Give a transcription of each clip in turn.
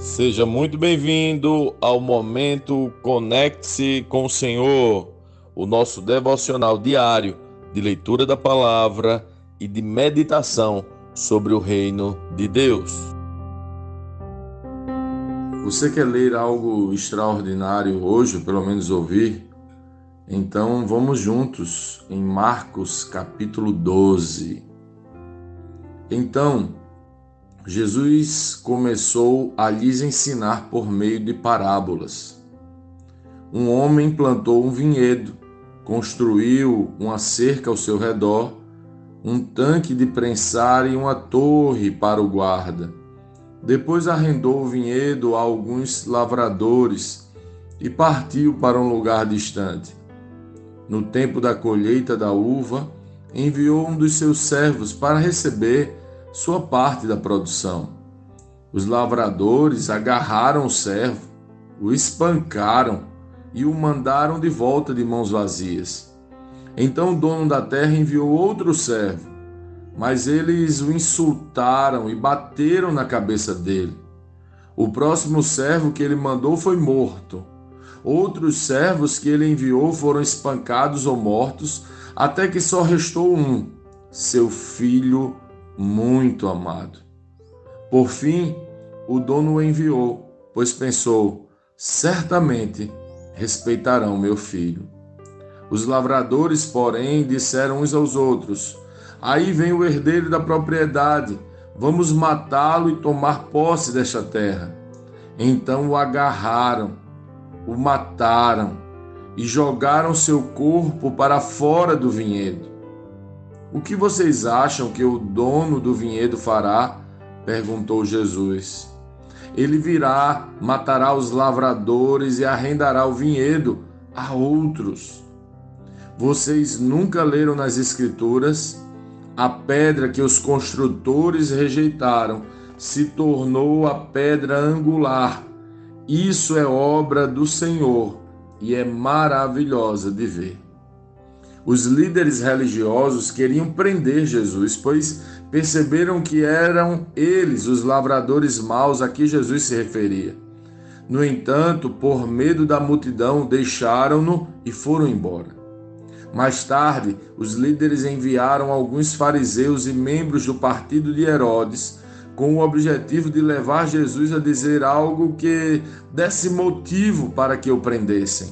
Seja muito bem-vindo ao momento Conecte-se com o Senhor, o nosso devocional diário de leitura da palavra e de meditação sobre o reino de Deus. Você quer ler algo extraordinário hoje, ou pelo menos ouvir? Então vamos juntos em Marcos capítulo 12. Então, Jesus começou a lhes ensinar por meio de parábolas. Um homem plantou um vinhedo, construiu uma cerca ao seu redor, um tanque de prensar e uma torre para o guarda. Depois arrendou o vinhedo a alguns lavradores e partiu para um lugar distante. No tempo da colheita da uva, enviou um dos seus servos para receber sua parte da produção. Os lavradores agarraram o servo, o espancaram e o mandaram de volta de mãos vazias. Então o dono da terra enviou outro servo, mas eles o insultaram e bateram na cabeça dele. O próximo servo que ele mandou foi morto. Outros servos que ele enviou foram espancados ou mortos, até que só restou um, seu filho muito amado. Por fim, o dono o enviou, pois pensou: certamente respeitarão meu filho. Os lavradores, porém, disseram uns aos outros: aí vem o herdeiro da propriedade, vamos matá-lo e tomar posse desta terra. Então o agarraram, o mataram e jogaram seu corpo para fora do vinhedo. O que vocês acham que o dono do vinhedo fará? Perguntou Jesus. Ele virá, matará os lavradores e arrendará o vinhedo a outros. Vocês nunca leram nas Escrituras? A pedra que os construtores rejeitaram se tornou a pedra angular. Isso é obra do Senhor e é maravilhosa de ver. Os líderes religiosos queriam prender Jesus, pois perceberam que eram eles os lavradores maus a que Jesus se referia. No entanto, por medo da multidão, deixaram-no e foram embora. Mais tarde, os líderes enviaram alguns fariseus e membros do partido de Herodes, com o objetivo de levar Jesus a dizer algo que desse motivo para que o prendessem.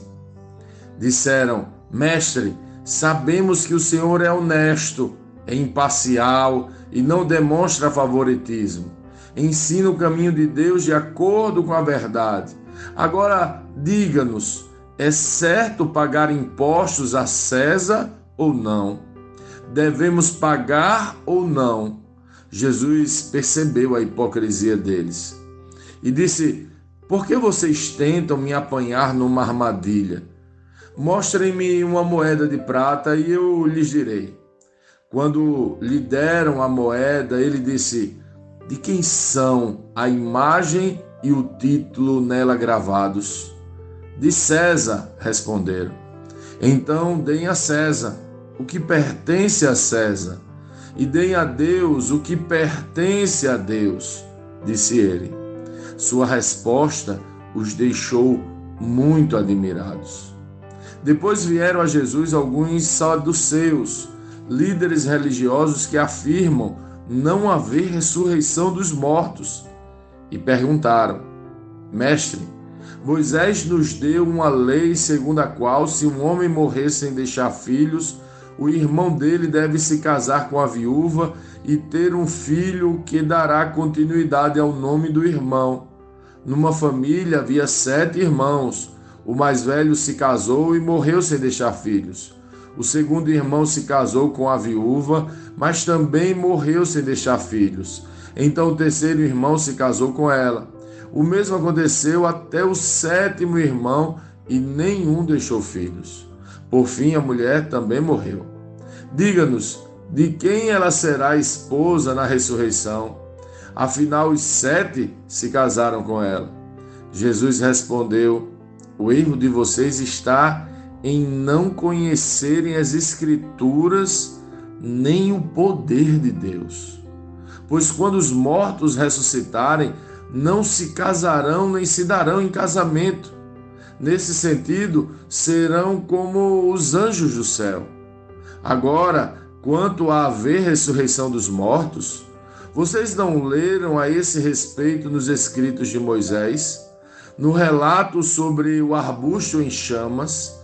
Disseram: Mestre, sabemos que o Senhor é honesto, é imparcial e não demonstra favoritismo. Ensina o caminho de Deus de acordo com a verdade. Agora, diga-nos, é certo pagar impostos a César ou não? Devemos pagar ou não? Jesus percebeu a hipocrisia deles e disse: por que vocês tentam me apanhar numa armadilha? Mostrem-me uma moeda de prata e eu lhes direi. Quando lhe deram a moeda, ele disse: de quem são a imagem e o título nela gravados? De César, responderam. Então deem a César o que pertence a César, e deem a Deus o que pertence a Deus, disse ele. Sua resposta os deixou muito admirados. Depois vieram a Jesus alguns saduceus, líderes religiosos que afirmam não haver ressurreição dos mortos, e perguntaram: Mestre, Moisés nos deu uma lei segundo a qual, se um homem morrer sem deixar filhos, o irmão dele deve se casar com a viúva e ter um filho que dará continuidade ao nome do irmão. Numa família havia 7 irmãos. O mais velho se casou e morreu sem deixar filhos. O segundo irmão se casou com a viúva, mas também morreu sem deixar filhos. Então o terceiro irmão se casou com ela. O mesmo aconteceu até o 7º irmão e nenhum deixou filhos. Por fim, a mulher também morreu. Diga-nos, de quem ela será esposa na ressurreição? Afinal, os 7 se casaram com ela. Jesus respondeu: o erro de vocês está em não conhecerem as Escrituras nem o poder de Deus. Pois quando os mortos ressuscitarem, não se casarão nem se darão em casamento. Nesse sentido, serão como os anjos do céu. Agora, quanto a haver ressurreição dos mortos, vocês não leram a esse respeito nos escritos de Moisés? No relato sobre o arbusto em chamas,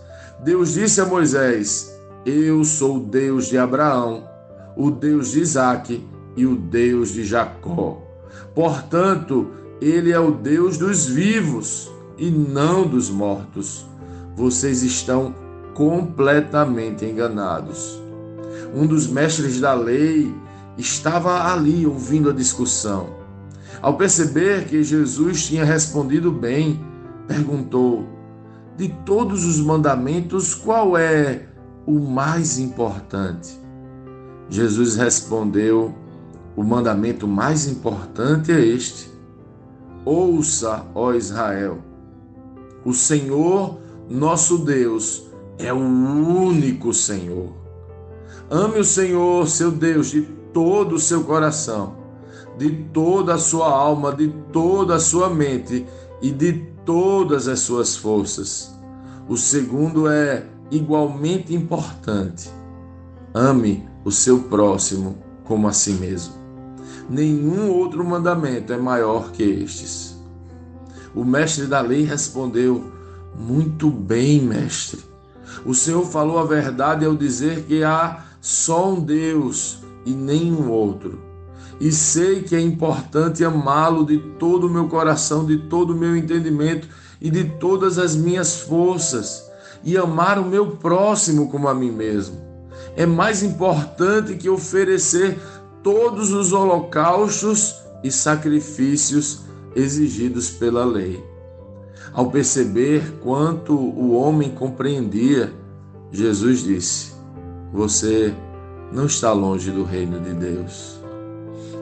Deus disse a Moisés: Eu sou o Deus de Abraão, o Deus de Isaque e o Deus de Jacó. Portanto, ele é o Deus dos vivos e não dos mortos. Vocês estão completamente enganados. Um dos mestres da lei estava ali ouvindo a discussão. Ao perceber que Jesus tinha respondido bem, perguntou: De todos os mandamentos, qual é o mais importante? Jesus respondeu: O mandamento mais importante é este: Ouça, ó Israel, o Senhor nosso Deus é o único Senhor. Ame o Senhor, seu Deus, de todo o seu coração, de toda a sua alma, de toda a sua mente e de todas as suas forças. O segundo é igualmente importante: ame o seu próximo como a si mesmo. Nenhum outro mandamento é maior que estes. O mestre da lei respondeu: Muito bem, mestre. O Senhor falou a verdade ao dizer que há só um Deus e nenhum outro. E sei que é importante amá-lo de todo o meu coração, de todo o meu entendimento e de todas as minhas forças, e amar o meu próximo como a mim mesmo. É mais importante que oferecer todos os holocaustos e sacrifícios exigidos pela lei. Ao perceber quanto o homem compreendia, Jesus disse: Você não está longe do reino de Deus.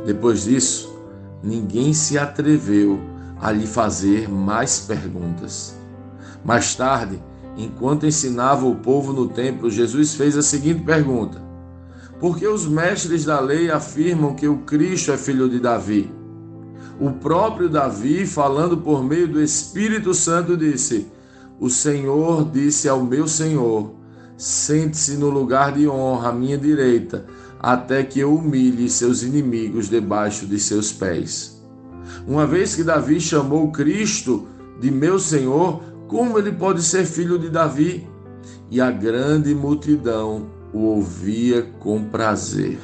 Depois disso, ninguém se atreveu a lhe fazer mais perguntas. Mais tarde, enquanto ensinava o povo no templo, Jesus fez a seguinte pergunta: Por que os mestres da lei afirmam que o Cristo é filho de Davi? O próprio Davi, falando por meio do Espírito Santo, disse: O Senhor disse ao meu Senhor: Sente-se no lugar de honra à minha direita, até que eu humilhe seus inimigos debaixo de seus pés. Uma vez que Davi chamou Cristo de meu Senhor, como ele pode ser filho de Davi? E a grande multidão o ouvia com prazer.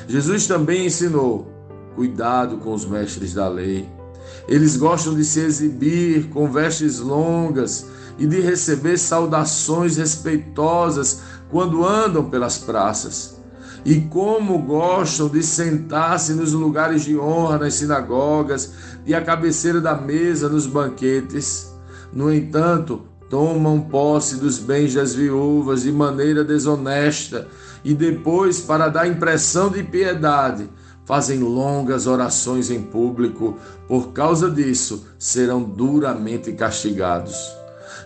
Jesus também ensinou: Cuidado com os mestres da lei. Eles gostam de se exibir com vestes longas e de receber saudações respeitosas quando andam pelas praças. E como gostam de sentar-se nos lugares de honra nas sinagogas e à cabeceira da mesa nos banquetes. No entanto, tomam posse dos bens das viúvas de maneira desonesta e depois, para dar impressão de piedade, fazem longas orações em público. Por causa disso, serão duramente castigados.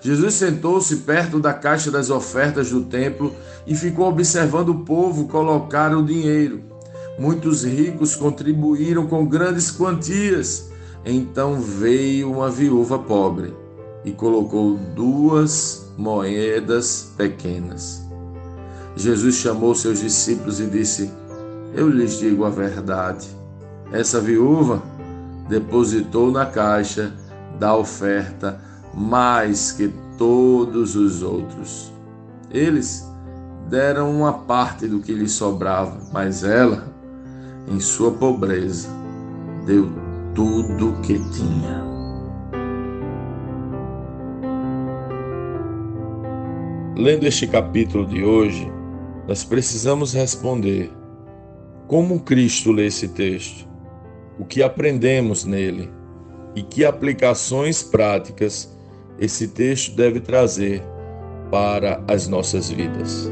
Jesus sentou-se perto da caixa das ofertas do templo e ficou observando o povo colocar o dinheiro. Muitos ricos contribuíram com grandes quantias. Então veio uma viúva pobre e colocou 2 moedas pequenas. Jesus chamou seus discípulos e disse: Eu lhes digo a verdade. Essa viúva depositou na caixa da oferta mais que todos os outros. Eles deram uma parte do que lhe sobrava, mas ela, em sua pobreza, deu tudo o que tinha. Lendo este capítulo de hoje, nós precisamos responder: como Cristo lê esse texto? O que aprendemos nele? E que aplicações práticas esse texto deve trazer para as nossas vidas?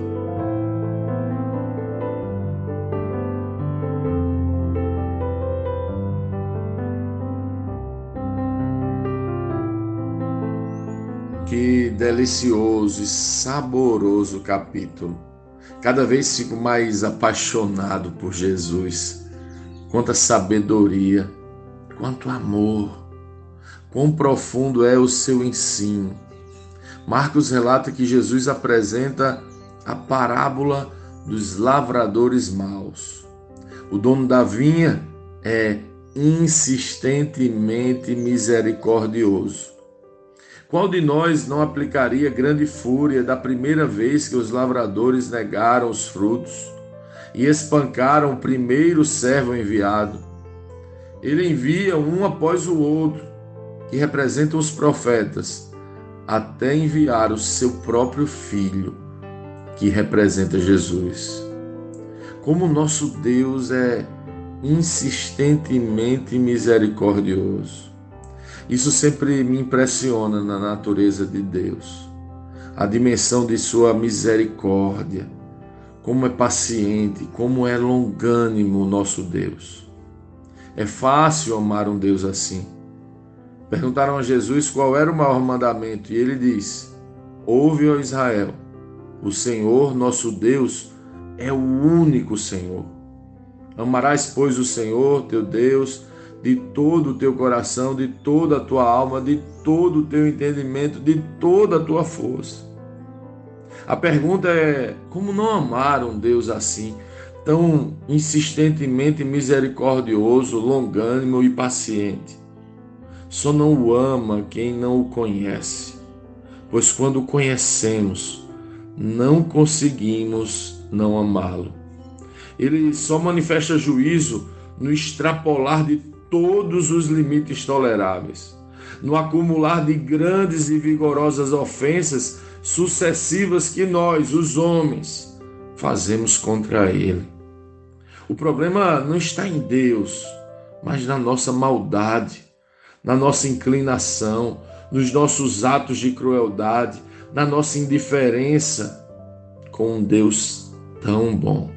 Que delicioso e saboroso capítulo. Cada vez fico mais apaixonado por Jesus. Quanta sabedoria, quanto amor, quão profundo é o seu ensino. Marcos relata que Jesus apresenta a parábola dos lavradores maus. O dono da vinha é insistentemente misericordioso. Qual de nós não aplicaria grande fúria da primeira vez que os lavradores negaram os frutos e espancaram o primeiro servo enviado? Ele envia um após o outro, que representam os profetas, até enviar o seu próprio filho, que representa Jesus. Como nosso Deus é insistentemente misericordioso. Isso sempre me impressiona na natureza de Deus. A dimensão de sua misericórdia, como é paciente, como é longânimo o nosso Deus. É fácil amar um Deus assim. Perguntaram a Jesus qual era o maior mandamento, e ele diz: ouve, ó Israel, o Senhor nosso Deus é o único Senhor. Amarás, pois, o Senhor teu Deus de todo o teu coração, de toda a tua alma, de todo o teu entendimento, de toda a tua força. A pergunta é: como não amar um Deus assim, tão insistentemente misericordioso, longânimo e paciente? Só não o ama quem não o conhece, pois quando o conhecemos, não conseguimos não amá-lo. Ele só manifesta juízo no extrapolar de todos os limites toleráveis, no acumular de grandes e vigorosas ofensas sucessivas que nós, os homens, fazemos contra ele. O problema não está em Deus, mas na nossa maldade, na nossa inclinação, nos nossos atos de crueldade, na nossa indiferença com um Deus tão bom.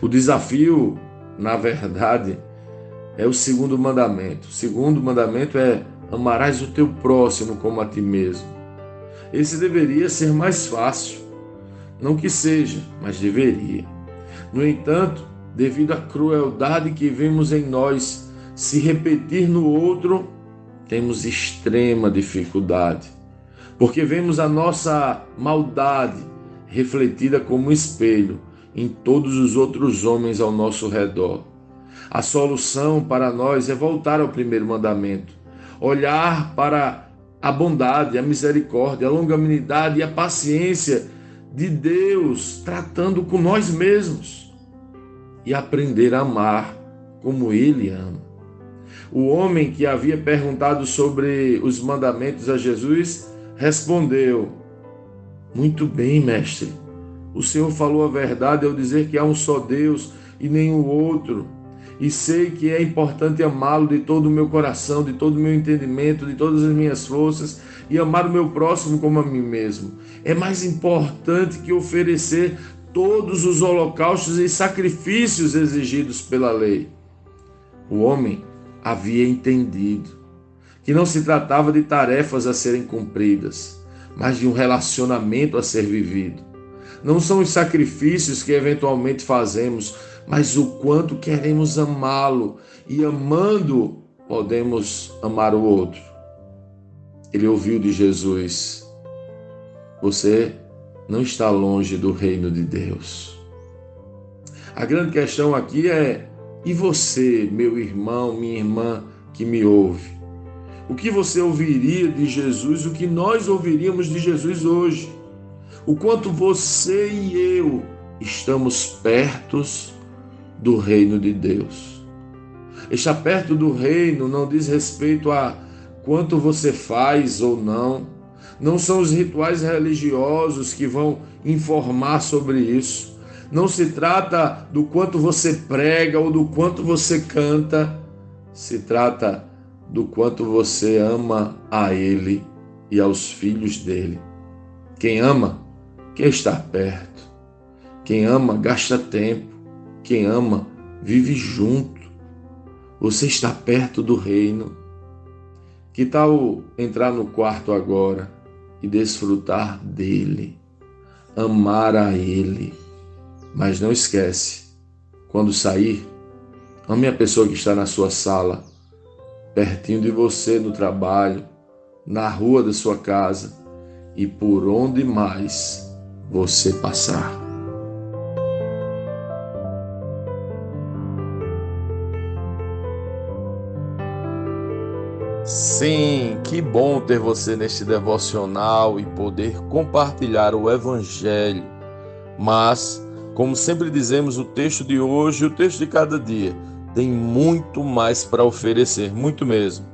O desafio, na verdade, é o segundo mandamento. O segundo mandamento é: amarás o teu próximo como a ti mesmo. Esse deveria ser mais fácil. Não que seja, mas deveria. No entanto, devido à crueldade que vemos em nós se repetir no outro, temos extrema dificuldade, porque vemos a nossa maldade refletida como um espelho em todos os outros homens ao nosso redor. A solução para nós é voltar ao primeiro mandamento, olhar para a bondade, a misericórdia, a longanimidade e a paciência de Deus tratando com nós mesmos e aprender a amar como Ele ama. O homem que havia perguntado sobre os mandamentos a Jesus respondeu: muito bem, mestre, o Senhor falou a verdade ao dizer que há um só Deus e nenhum outro, e sei que é importante amá-lo de todo o meu coração, de todo o meu entendimento, de todas as minhas forças, e amar o meu próximo como a mim mesmo. É mais importante que oferecer todos os holocaustos e sacrifícios exigidos pela lei. O homem havia entendido que não se tratava de tarefas a serem cumpridas, mas de um relacionamento a ser vivido. Não são os sacrifícios que eventualmente fazemos, mas o quanto queremos amá-lo, e amando podemos amar o outro. Ele ouviu de Jesus: você não está longe do reino de Deus. A grande questão aqui é: e você, meu irmão, minha irmã que me ouve? O que você ouviria de Jesus, o que nós ouviríamos de Jesus hoje? O quanto você e eu estamos perto do reino de Deus. Estar perto do reino não diz respeito a quanto você faz ou não. Não são os rituais religiosos que vão informar sobre isso. Não se trata do quanto você prega ou do quanto você canta. Se trata do quanto você ama a Ele e aos filhos dele. Quem ama quer estar perto. Quem ama gasta tempo. Quem ama vive junto. Você está perto do reino. Que tal entrar no quarto agora e desfrutar dele, amar a ele? Mas não esquece, quando sair, ame a pessoa que está na sua sala, pertinho de você, no trabalho, na rua da sua casa e por onde mais você passar. Sim, que bom ter você neste devocional e poder compartilhar o Evangelho. Mas, como sempre dizemos, o texto de hoje, o texto de cada dia, tem muito mais para oferecer, muito mesmo.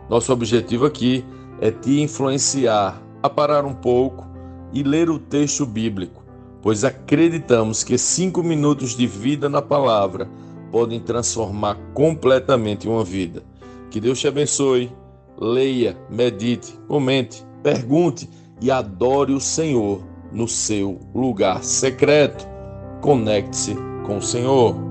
Nosso objetivo aqui é te influenciar a parar um pouco e ler o texto bíblico, pois acreditamos que 5 minutos de vida na palavra podem transformar completamente uma vida. Que Deus te abençoe. Leia, medite, comente, pergunte e adore o Senhor no seu lugar secreto. Conecte-se com o Senhor.